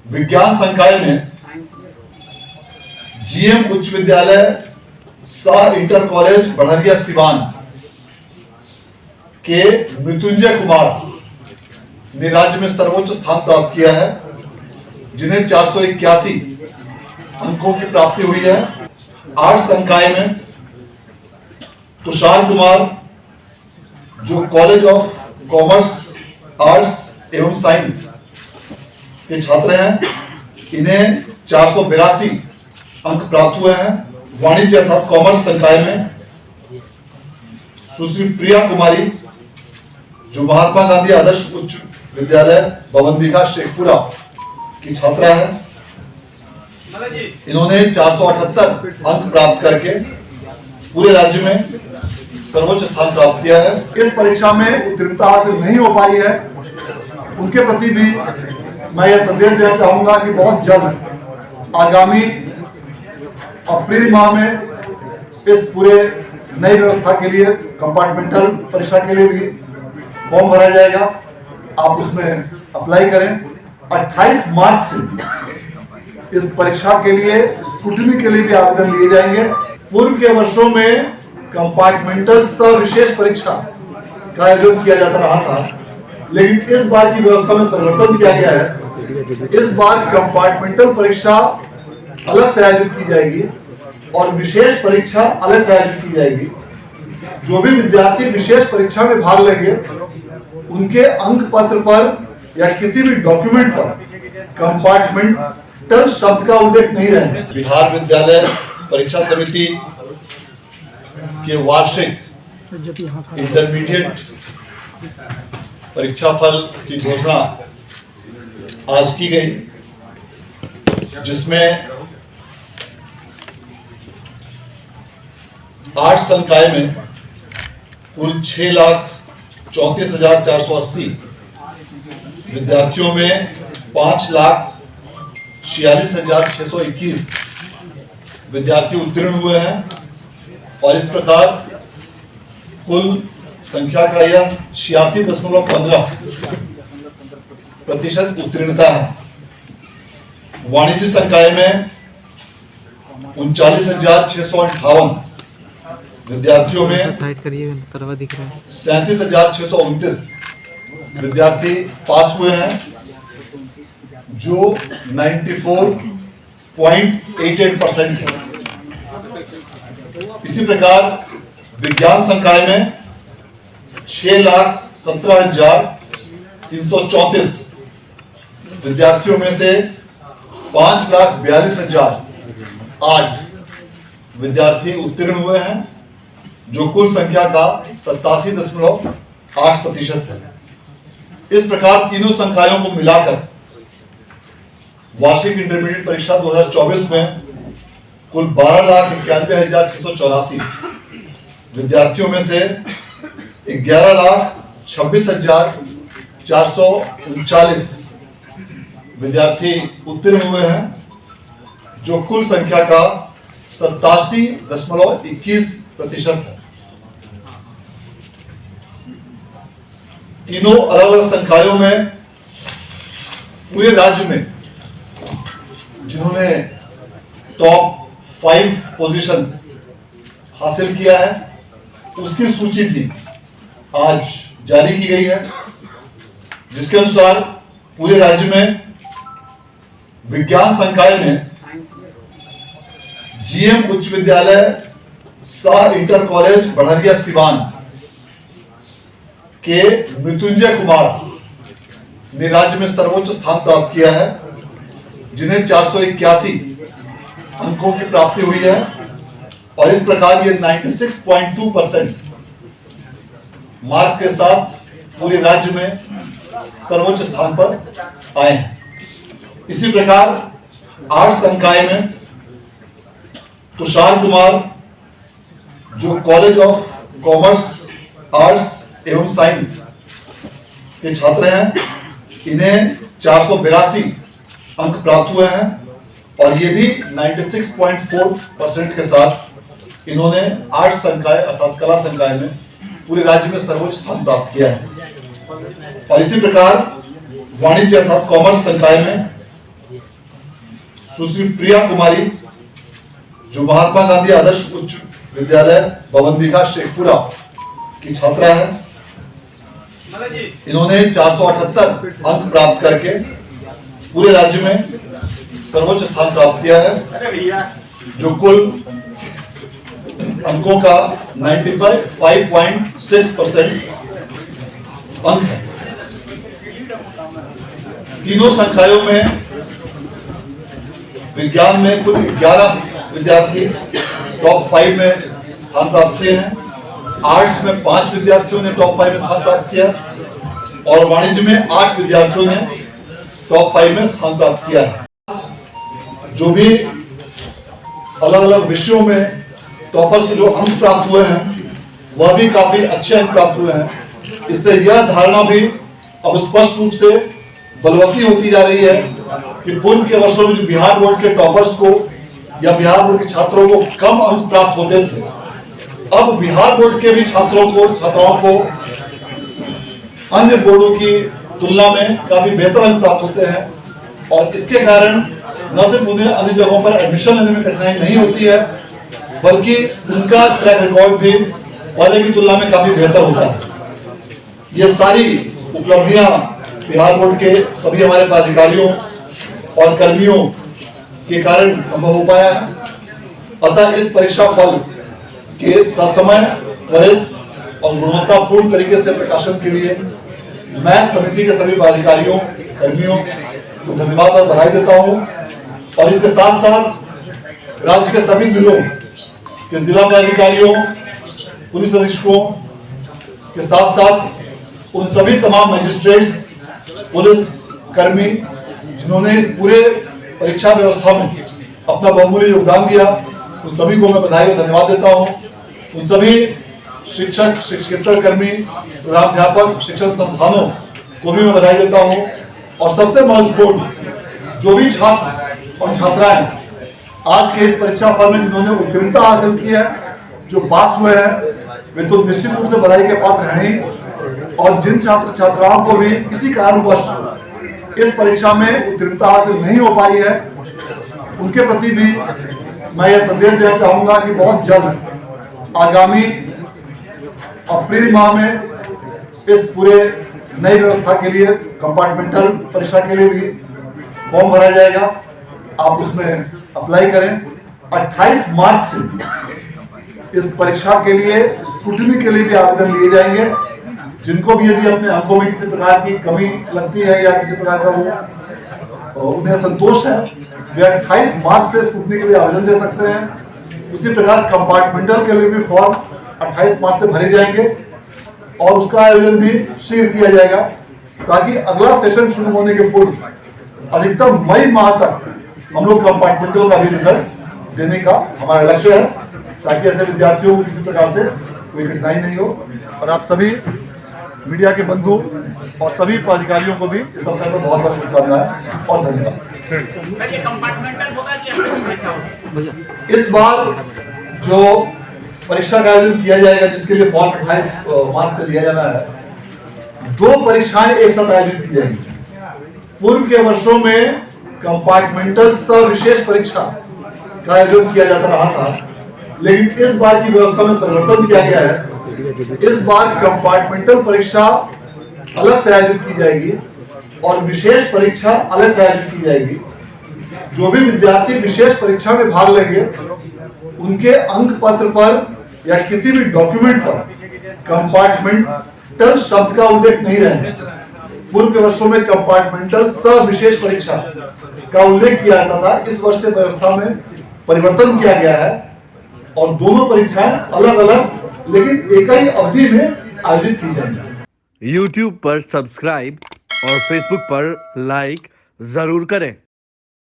विज्ञान संकाय में जीएम उच्च विद्यालय सह इंटर कॉलेज बढ़रिया सिवान के मृत्युंजय कुमार ने राज्य में सर्वोच्च स्थान प्राप्त किया है, जिन्हें 481 अंकों की प्राप्ति हुई है। आर्ट्स संकाय में तुषार कुमार, जो कॉलेज ऑफ कॉमर्स आर्ट्स एवं साइंस के छात्र हैं, इन्हें 482 अंक प्राप्त हुए हैं। वाणिज्य अर्थात कॉमर्स संकाय में सुश्री प्रिया कुमारी, जो महात्मा गांधी आदर्श उच्च विद्यालय भवनदीघा शेखपुरा की छात्रा है, इन्होंने 478 अंक प्राप्त करके पूरे राज्य में सर्वोच्च स्थान प्राप्त किया है। इस परीक्षा में उत्तीर्णता हासिल नहीं हो पाई है, उनके प्रति भी मैं यह संदेश देना चाहूंगा कि बहुत जल्द आगामी अप्रैल माह में इस पूरे नई व्यवस्था के लिए कंपार्टमेंटल परीक्षा के लिए भी फॉर्म भरा जाएगा। आप उसमें अप्लाई करें। 28 मार्च से इस परीक्षा के लिए स्क्रूटनी के लिए भी आवेदन लिए जाएंगे। पूर्व के वर्षों में कंपार्टमेंटल सविशेष परीक्षा का आयोजन किया जाता रहा था, लेकिन इस बार की व्यवस्था में परिवर्तन किया गया है। इस बार कंपार्टमेंटल परीक्षा अलग से आयोजित की जाएगी और विशेष परीक्षा अलग से आयोजित की जाएगी। जो भी विद्यार्थी विशेष परीक्षा में भाग लेंगे, उनके अंक पत्र पर या किसी भी डॉक्यूमेंट पर कंपार्टमेंटल शब्द का उल्लेख नहीं रहेगा। बिहार विद्यालय परीक्षा समिति के वार्षिक इंटरमीडिएट परीक्षा फल की घोषणा आज की गई, जिसमें आर्ट्स संकाय में कुल 6,34,480 विद्यार्थियों में 5,46,621 विद्यार्थी उत्तीर्ण हुए हैं और इस प्रकार कुल संख्या का यह 86.15% उत्तीर्णता है। वाणिज्य संकाय में 39,658 विद्यार्थियों में 37,629 विद्यार्थी पास हुए हैं, जो 94.88% है। इसी प्रकार विज्ञान संकाय में 6,17,334 विद्यार्थियों में से 5,42,008 विद्यार्थी उत्तीर्ण हुए हैं, जो कुल संख्या का 87.8% है। इस प्रकार तीनों संकायों को मिलाकर वार्षिक इंटरमीडिएट परीक्षा 2024 में कुल 12,91,684 विद्यार्थियों में से 11,26,439 विद्यार्थी उत्तीर्ण हुए हैं, जो कुल संख्या का 87.21% है। तीनों अलग अलग संकायों में पूरे राज्य में जिन्होंने टॉप 5 पोजीशंस हासिल किया है, उसकी सूची भी आज जारी की गई है, जिसके अनुसार पूरे राज्य में विज्ञान संकाय में जीएम उच्च विद्यालय सह इंटर कॉलेज बढ़रिया सिवान के मृत्युंजय कुमार ने राज्य में सर्वोच्च स्थान प्राप्त किया है, जिन्हें 481 अंकों की प्राप्ति हुई है और इस प्रकार ये 96.2% मार्क्स के साथ पूरे राज्य में सर्वोच्च स्थान पर आए हैं। इसी प्रकार आर्ट्स संकाय में तुषार कुमार, जो कॉलेज ऑफ कॉमर्स आर्ट्स एवं साइंस के छात्र हैं, इन्हें 482 अंक प्राप्त हुए हैं और ये भी 96.4% के साथ इन्होंने आर्ट्स संकाय अर्थात कला संकाय में पूरे राज्य में सर्वोच्च स्थान प्राप्त किया है। और इसी प्रकार वाणिज्य अर्थात कॉमर्स संकाय में सुश्री प्रिया कुमारी, जो महात्मा गांधी आदर्श उच्च विद्यालय भवनदीघा शेखपुरा की छात्रा है। इन्होंने 478 अंक प्राप्त करके पूरे राज्य में सर्वोच्च स्थान प्राप्त किया है, जो कुल अंकों का 95.6% अंक है। तीनों संकायों में विज्ञान में कुल 11 विद्यार्थी टॉप 5 में स्थान प्राप्त किए हैं। आर्ट्स में 5 विद्यार्थियों ने टॉप 5 में स्थान प्राप्त किया और वाणिज्य में 8 विद्यार्थियों ने टॉप 5 में स्थान प्राप्त किया है। जो भी अलग अलग विषयों में टॉपर्स को जो अंक प्राप्त हुए हैं वह भी काफी अच्छे अंक प्राप्त हुए हैं। इससे यह धारणा भी अब स्पष्ट रूप से बलवती होती जा रही है कि पूर्व के वर्षों में जो बिहार बोर्ड के टॉपर्स को या बिहार बोर्ड के छात्रों को कम अंक प्राप्त होते थे, अब बिहार बोर्ड के भी छात्राओं को अन्य बोर्डों की तुलना में काफी बेहतर अंक प्राप्त होते हैं। और इसके कारण न सिर्फ उन्हें अन्य जगहों पर एडमिशन लेने में कठिनाई नहीं होती है, बल्कि उनका ट्रैक रिकॉर्ड भी पहले की तुलना में काफी बेहतर होता है। ये सारी उपलब्धियां बिहार बोर्ड के सभी हमारे पदाधिकारियों और कर्मियों के कारण संभव हो पाया है। अतः इस परीक्षा फल के ससमय, त्वरित और गुणवत्तापूर्ण तरीके से प्रकाशन के लिए मैं समिति के सभी पदाधिकारियों, कर्मियों को धन्यवाद और बधाई देता हूं। और इसके साथ साथ राज्य के सभी जिलों के जिला पदाधिकारियों, पुलिस अधीक्षकों के साथ साथ उन सभी तमाम मजिस्ट्रेट्स, पुलिस कर्मी जिन्होंने इस पूरे परीक्षा व्यवस्था में अपना बहुमूल्य योगदान दिया, उन सभी को मैं बधाई और धन्यवाद देता हूं। उन सभी शिक्षक, शिक्षकेतर कर्मी, प्राध्यापक, शिक्षण संस्थानों को भी मैं बधाई देता हूं। और सबसे महत्वपूर्ण, जो भी छात्र और छात्राएं आज के इस परीक्षा फल में जिन्होंने उत्तीर्णता हासिल की है, जो पास हुए हैं, वे तो निश्चित रूप से बधाई के पात्र हैं। और जिन छात्र छात्राओं को भी किसी कारणवश इस परीक्षा में उत्तीर्णता हासिल नहीं हो पाई है, उनके प्रति भी मैं यह संदेश देना चाहूंगा कि बहुत जल्द आगामी अप्रैल माह में इस पूरे नई व्यवस्था के लिए, कंपार्टमेंटल परीक्षा के लिए भी फॉर्म भरा जाएगा। आप उसमें अप्लाई करें। 28 मार्च से इस परीक्षा के लिए, स्क्रूटनी के लिए भी आवेदन लिए जाएंगे। जिनको भी यदि अपने अंकों में किसी प्रकार की कमी लगती है या किसी प्रकार का वो उन्हें संतोष है, वे 28 मार्च से स्क्रूटनी के लिए आवेदन दे सकते हैं। उसी प्रकार कंपार्टमेंटल के लिए भी फॉर्म 28 मार्च से भरे जाएंगे और उसका आयोजन भी शीघ्र किया जाएगा, ताकि अगला सेशन शुरू होने के पूर्व अधिकतम मई माह तक हम लोग कंपार्टमेंटल का भी रिजल्ट देने का हमारा लक्ष्य है, ताकि ऐसे विद्यार्थियों को किसी प्रकार से कोई कठिनाई नहीं हो। और आप सभी मीडिया के बंधु और सभी पदाधिकारियों को भी इस अवसर पर बहुत बहुत शुभकामनाएं और धन्यवाद। इस बार जो परीक्षा का आयोजन किया जाएगा, जिसके लिए फॉर्म 28 मार्च से दिया जाना है, 2 परीक्षाएं एक साथ आयोजित की जाएंगी। पूर्व के वर्षों में कंपार्टमेंटल सविशेष परीक्षा का आयोजन किया जाता रहा था, लेकिन इस बार की व्यवस्था में परिवर्तन किया गया है। इस बार कंपार्टमेंटल परीक्षा अलग से आयोजित की जाएगी और विशेष परीक्षा अलग से आयोजित की जाएगी। जो भी विद्यार्थी विशेष परीक्षा में भाग लेंगे, उनके अंक पत्र पर या किसी भी डॉक्यूमेंट पर कंपार्टमेंटल शब्द का उल्लेख नहीं रहेगा। पूर्व के वर्षों में कंपार्टमेंटल सविशेष परीक्षा का उल्लेख किया जाता था। इस वर्ष से व्यवस्था में परिवर्तन किया गया है और दोनों परीक्षाएं अलग अलग लेकिन एक ही अवधि में आयोजित की जाएंगी। YouTube पर सब्सक्राइब और Facebook पर लाइक जरूर करें।